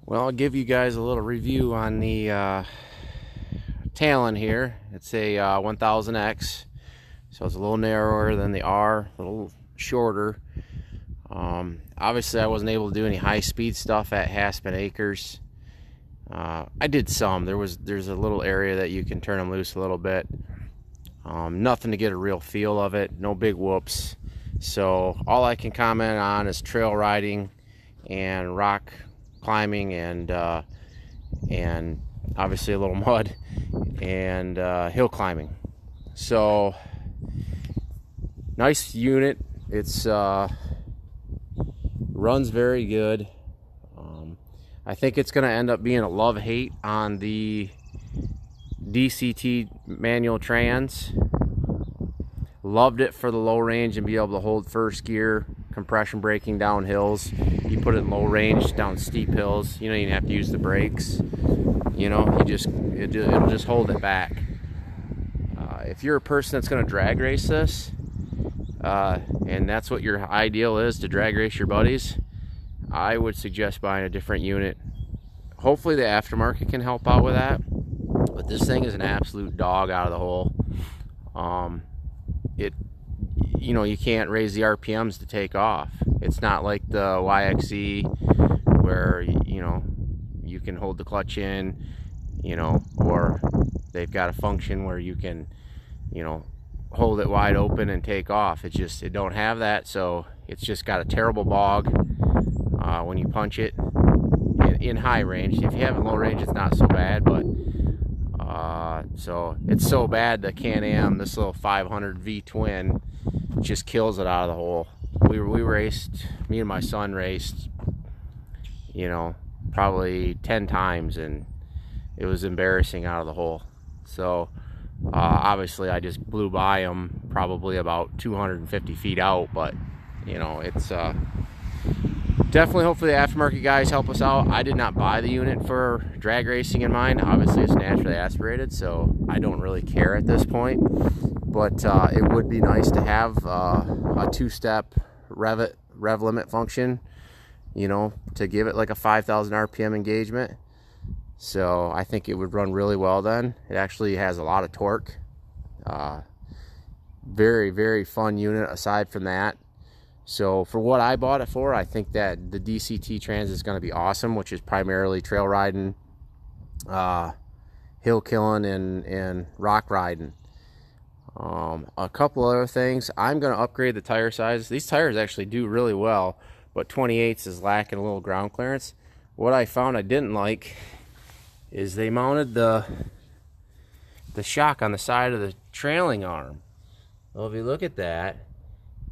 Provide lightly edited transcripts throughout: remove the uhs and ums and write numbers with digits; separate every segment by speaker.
Speaker 1: Well, I'll give you guys a little review on the Talon here. It's a 1000X, so it's a little narrower than the R, a little shorter. Obviously, I wasn't able to do any high-speed stuff at Haspen Acres. I did some. There's a little area that you can turn them loose a little bit. Nothing to get a real feel of it. No big whoops. So all I can comment on is trail riding and rock climbing and obviously a little mud and hill climbing. So nice unit. It's runs very good. I think it's going to end up being a love-hate on the DCT manual trans. Loved it for the low range and be able to hold first gear, compression braking down hills. You put it in low range down steep hills, you don't even have to use the brakes. You know, it'll just hold it back. If you're a person that's going to drag race this, and that's what your ideal is, to drag race your buddies, I would suggest buying a different unit. Hopefully the aftermarket can help out with that, but this thing is an absolute dog out of the hole. You know, you can't raise the RPMs to take off. It's not like the YXE where, you know, you can hold the clutch in, you know, or they've got a function where you can, you know, hold it wide open and take off. It don't have that, so it's just got a terrible bog when you punch it in high range. If you have it in low range, it's not so bad, but so it's so bad the Can-Am, this little 500 V twin, just kills it out of the hole. We raced, me and my son raced, you know, probably 10 times, and it was embarrassing out of the hole. So obviously I just blew by him probably about 250 feet out, but you know, it's definitely, hopefully the aftermarket guys help us out. I did not buy the unit for drag racing in mind. Obviously it's naturally aspirated, so I don't really care at this point. But it would be nice to have a two-step rev limit function, you know, to give it like a 5,000 RPM engagement. So I think it would run really well then. It actually has a lot of torque. Very, very fun unit aside from that. So for what I bought it for, I think that the DCT Trans is going to be awesome, which is primarily trail riding, hill killing, and rock riding. A couple other things. I'm going to upgrade the tire size. These tires actually do really well, but 28s is lacking a little ground clearance. What I found I didn't like is they mounted the shock on the side of the trailing arm. Well, if you look at that,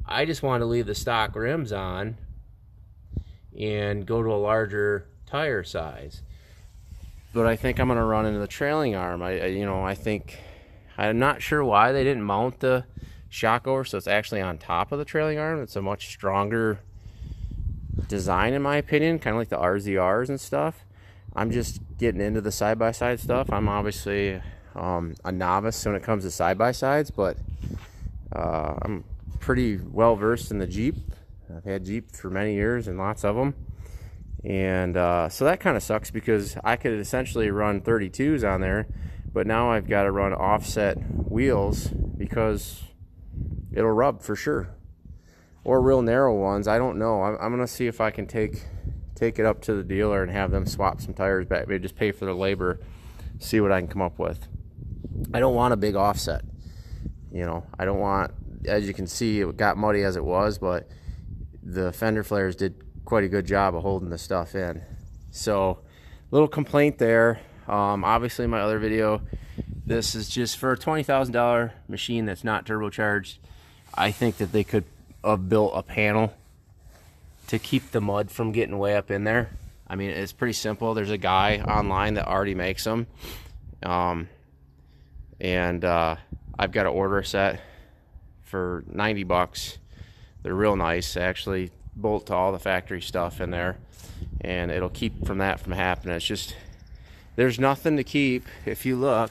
Speaker 1: I just want to leave the stock rims on and go to a larger tire size. But I think I'm going to run into the trailing arm. I'm not sure why they didn't mount the shock over so it's actually on top of the trailing arm. It's a much stronger design in my opinion, kind of like the RZRs and stuff. I'm just getting into the side-by-side stuff. I'm obviously a novice when it comes to side-by-sides, but I'm pretty well versed in the Jeep. I've had Jeep for many years and lots of them, and so that kind of sucks because I could essentially run 32s on there, but now I've got to run offset wheels because it'll rub for sure, or real narrow ones. I don't know. I'm gonna see if I can take it up to the dealer and have them swap some tires back. Maybe just pay for the labor, see what I can come up with. I don't want a big offset, you know. I don't want, as you can see, it got muddy as it was, but the fender flares did quite a good job of holding the stuff in. So little complaint there. Obviously in my other video, this is just for a $20,000 machine that's not turbocharged. I think that they could have built a panel to keep the mud from getting way up in there. I mean, it's pretty simple. There's a guy online that already makes them, I've got to order a set for 90 bucks. They're real nice. They actually bolt to all the factory stuff in there, and it'll keep from happening. It's just, there's nothing to keep if you look,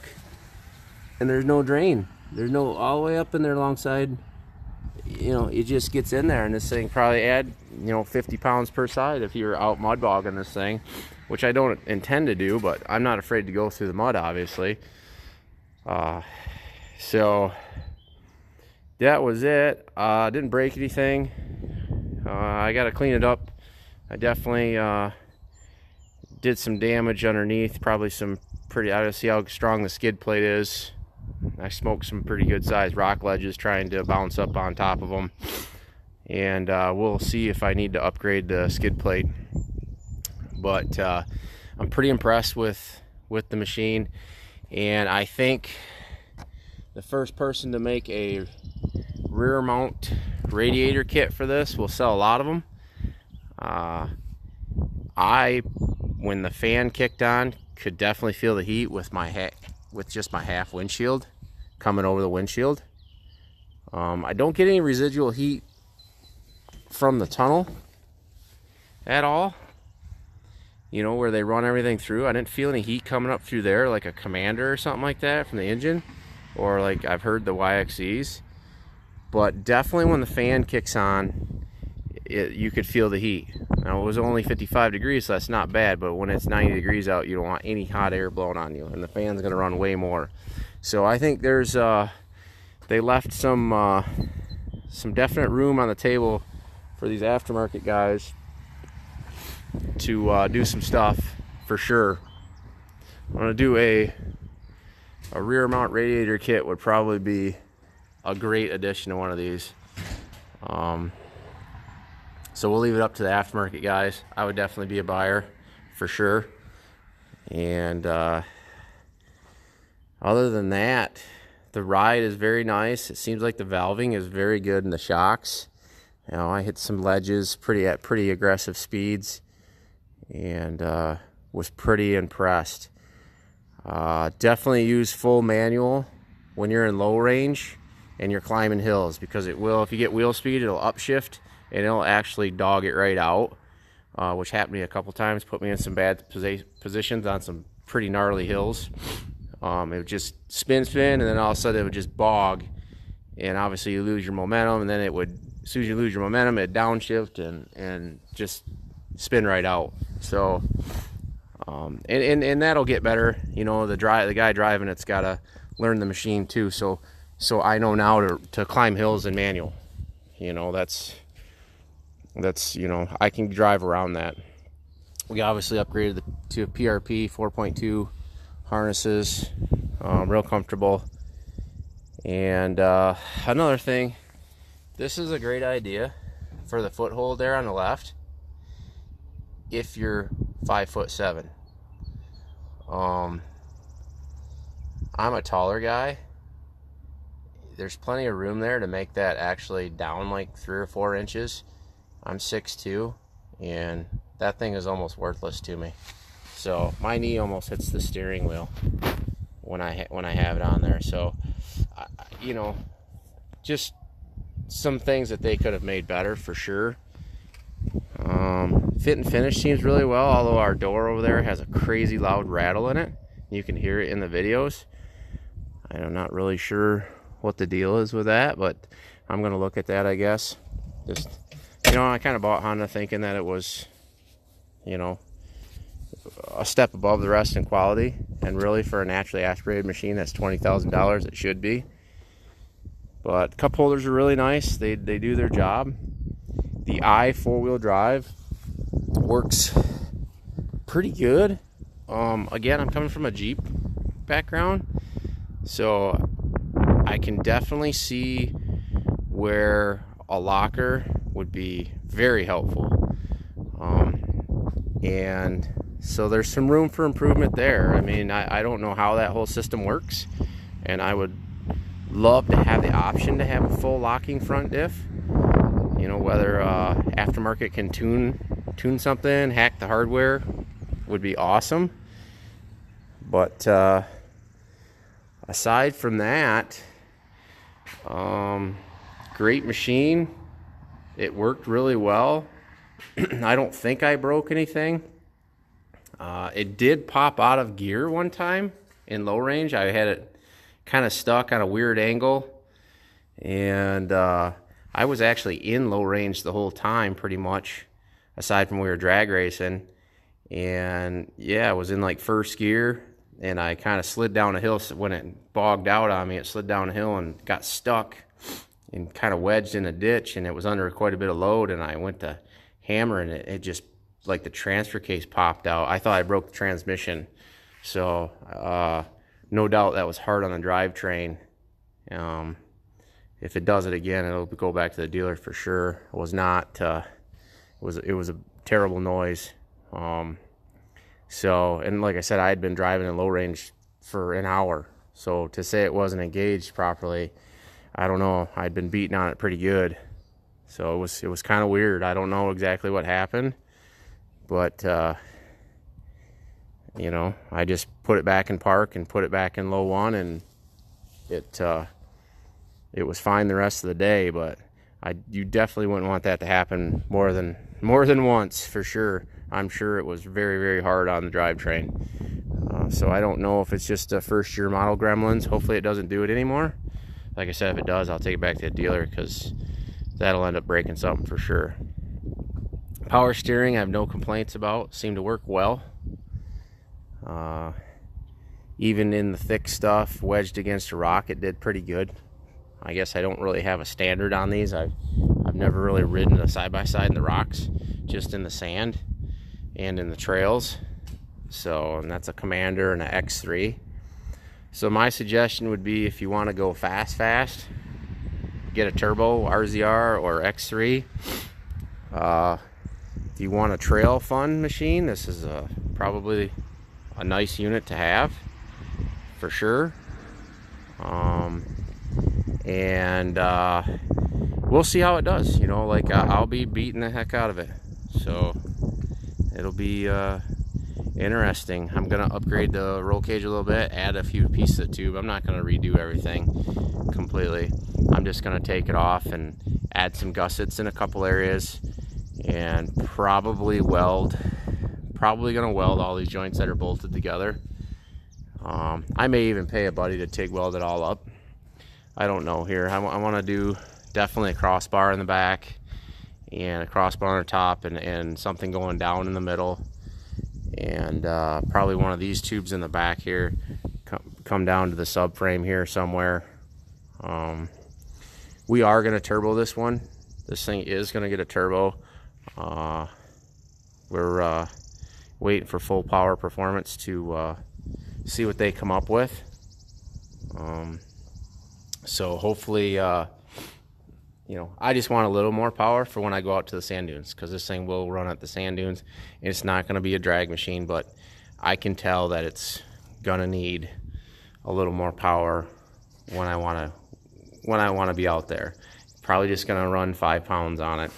Speaker 1: and there's no drain. There's no all the way up in there alongside. You know, it just gets in there, and this thing probably add, you know, 50 pounds per side if you're out mud bogging this thing. which I don't intend to do, but I'm not afraid to go through the mud, obviously. So that was it. Didn't break anything. I got to clean it up. I definitely did some damage underneath, probably some pretty, I gotta see how strong the skid plate is. I smoked some pretty good sized rock ledges trying to bounce up on top of them, and we'll see if I need to upgrade the skid plate. But I'm pretty impressed with the machine, and I think the first person to make a rear mount radiator kit for this will sell a lot of them. When the fan kicked on, could definitely feel the heat with just my half windshield coming over the windshield. I don't get any residual heat from the tunnel at all. You know, where they run everything through. I didn't feel any heat coming up through there like a Commander or something like that from the engine, or like I've heard the YXEs. But definitely when the fan kicks on, you could feel the heat. Now, it was only 55 degrees, so that's not bad, but when it's 90 degrees out, you don't want any hot air blowing on you, and the fan's going to run way more. So I think there's they left some definite room on the table for these aftermarket guys to do some stuff for sure. I'm going to do a rear mount radiator kit would probably be a great addition to one of these. So we'll leave it up to the aftermarket guys. I would definitely be a buyer for sure. And other than that, the ride is very nice. It seems like the valving is very good in the shocks. You know, I hit some ledges at pretty aggressive speeds, and was pretty impressed. Definitely use full manual when you're in low range and you're climbing hills, because it will, if you get wheel speed, it'll upshift and it'll actually dog it right out, which happened to me a couple times, put me in some bad positions on some pretty gnarly hills. It would just spin, and then all of a sudden it would just bog, and obviously you lose your momentum, and then it would, as soon as you lose your momentum, it'd downshift and just spin right out. So and that'll get better. You know, the guy driving it's got to learn the machine too. So I know now to climb hills in manual. You know, that's you know, I can drive around that. We obviously upgraded to PRP 4.2 harnesses, real comfortable. And another thing, this is a great idea for the foothold there on the left if you're 5'7". I'm a taller guy. There's plenty of room there to make that actually down like 3 or 4 inches. I'm 6'2", and that thing is almost worthless to me. So my knee almost hits the steering wheel when I have it on there. So you know, just some things that they could have made better for sure. Fit and finish seems really well, although our door over there has a crazy loud rattle in it. You can hear it in the videos. I'm not really sure what the deal is with that, but I'm gonna look at that, I guess. Just, you know, I kind of bought Honda thinking that it was, you know, a step above the rest in quality, and really for a naturally aspirated machine that's $20,000, it should be. But cup holders are really nice. They do their job. The i 4-wheel drive works pretty good. Again, I'm coming from a Jeep background, so I can definitely see where a locker would be very helpful. And so there's some room for improvement there. I mean, I don't know how that whole system works, and I would love to have the option to have a full locking front diff. You know, whether aftermarket can tune something, hack the hardware, would be awesome. But aside from that, great machine. It worked really well. I don't think I broke anything. It did pop out of gear one time in low range. I had it kind of stuck on a weird angle, and I was actually in low range the whole time pretty much, aside from we were drag racing, And yeah, I was in like first gear, and I kind of slid down a hill. So when it bogged out on me, it slid down a hill and got stuck and kind of wedged in a ditch, and it was under quite a bit of load, and I went to hammer, and it just, like, the transfer case popped out. I thought I broke the transmission. So no doubt that was hard on the drivetrain. If it does it again, it'll go back to the dealer for sure. It was not it was a terrible noise. So, and like I said, I had been driving in low range for an hour, so to say it wasn't engaged properly, I don't know. I'd been beating on it pretty good, so it was kind of weird. I don't know exactly what happened, but you know, I just put it back in park and put it back in low one, and it was fine the rest of the day. But you definitely wouldn't want that to happen more than once for sure. I'm sure it was very, very hard on the drivetrain. So I don't know if it's just a first year model gremlins. Hopefully it doesn't do it anymore. Like I said, if it does, I'll take it back to the dealer, because that'll end up breaking something for sure. Power steering, I have no complaints about. Seemed to work well. Even in the thick stuff, wedged against a rock, it did pretty good. I guess I don't really have a standard on these. I've never really ridden a side-by-side in the rocks, just in the sand and in the trails. So, and that's a Commander and an X3. So my suggestion would be, if you want to go fast, get a turbo RZR or X3. If you want a trail fun machine, this is probably a nice unit to have for sure. And we'll see how it does. You know, like, I'll be beating the heck out of it, so it'll be interesting. I'm gonna upgrade the roll cage a little bit, add a few pieces of tube. I'm not gonna redo everything completely. I'm just gonna take it off and add some gussets in a couple areas, and probably gonna weld all these joints that are bolted together. I may even pay a buddy to TIG weld it all up. I don't know here. I want to do definitely a crossbar in the back, and a crossbar on the top, and something going down in the middle, and probably one of these tubes in the back here come down to the subframe here somewhere. We are going to turbo this one. This thing is going to get a turbo. We're waiting for Full Power Performance to see what they come up with. So hopefully, you know, I just want a little more power for when I go out to the sand dunes, because this thing will run at the sand dunes. It's not going to be a drag machine, but I can tell that it's going to need a little more power when I want to be out there. Probably just going to run 5 pounds on it,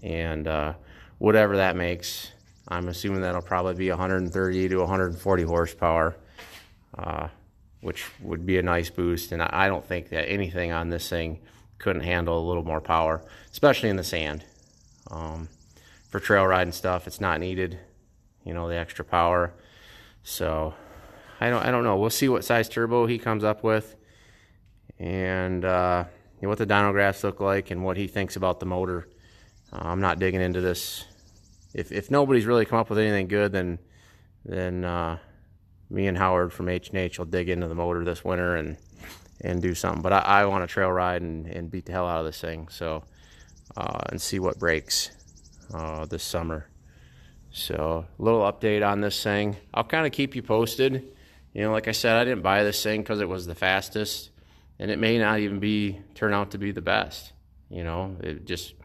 Speaker 1: and whatever that makes. I'm assuming that'll probably be 130 to 140 horsepower. Which would be a nice boost, and I don't think that anything on this thing couldn't handle a little more power, especially in the sand. For trail riding stuff, it's not needed, you know, the extra power. So I don't know. We'll see what size turbo he comes up with, and what the dyno graphs look like, and what he thinks about the motor. I'm not digging into this. If nobody's really come up with anything good, then me and Howard from H&H will dig into the motor this winter and do something. But I want to trail ride and beat the hell out of this thing. So and see what breaks this summer. So a little update on this thing. I'll kind of keep you posted. You know, like I said, I didn't buy this thing because it was the fastest, and it may not even turn out to be the best. You know, it just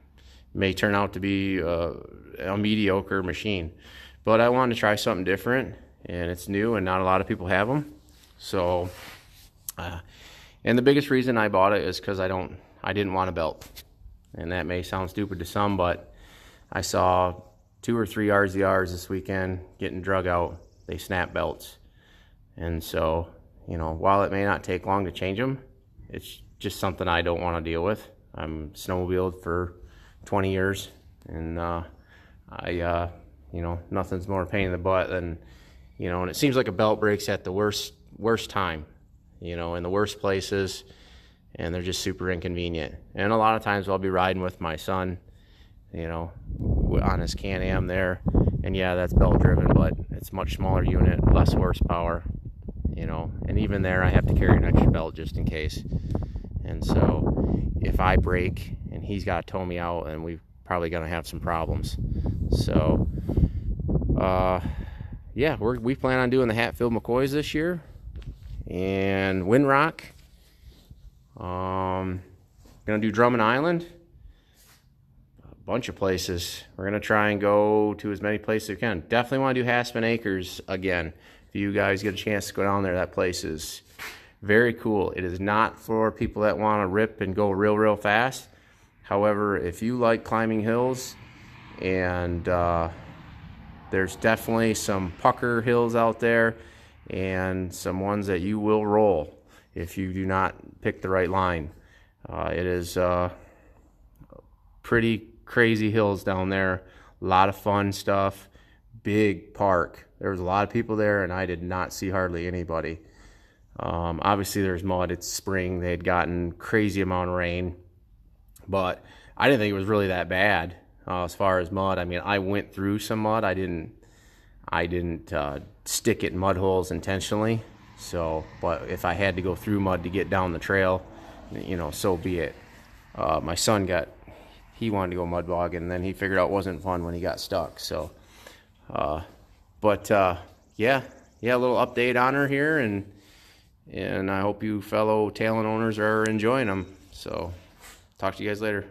Speaker 1: may turn out to be a mediocre machine. But I wanted to try something different, and it's new, and not a lot of people have them. So, and the biggest reason I bought it is because I didn't want a belt. And that may sound stupid to some, but I saw 2 or 3 RZRs this weekend getting drug out. They snap belts. And so, you know, while it may not take long to change them, it's just something I don't want to deal with. I'm snowmobiled for 20 years, and you know, nothing's more pain in the butt than, you know, and it seems like a belt breaks at the worst time, you know, in the worst places, and they're just super inconvenient. And a lot of times I'll be riding with my son, you know, on his Can-Am there, And yeah, that's belt driven, but it's much smaller unit, less horsepower, you know, and even there I have to carry an extra belt just in case. And so if I break and he's got to tow me out, and we're probably gonna have some problems. So yeah, we plan on doing the Hatfield McCoys this year and Windrock. Gonna do Drummond Island, a bunch of places. We're gonna try and go to as many places as we can. Definitely want to do Haspen Acres again. If you guys get a chance to go down there, that place is very cool. It is not for people that want to rip and go real fast. However, if you like climbing hills, and there's definitely some pucker hills out there and some ones that you will roll if you do not pick the right line. It is pretty crazy hills down there. A lot of fun stuff. Big park. There was a lot of people there, and I did not see hardly anybody. Obviously, there's mud. It's spring. They had gotten crazy amount of rain, but I didn't think it was really that bad as far as mud. I mean, I went through some mud. I didn't stick it in mud holes intentionally. So, but if I had to go through mud to get down the trail, you know, so be it. My son he wanted to go mud bogging, and then he figured out it wasn't fun when he got stuck. So, yeah, a little update on her here, and I hope you fellow Talon owners are enjoying them. So, talk to you guys later.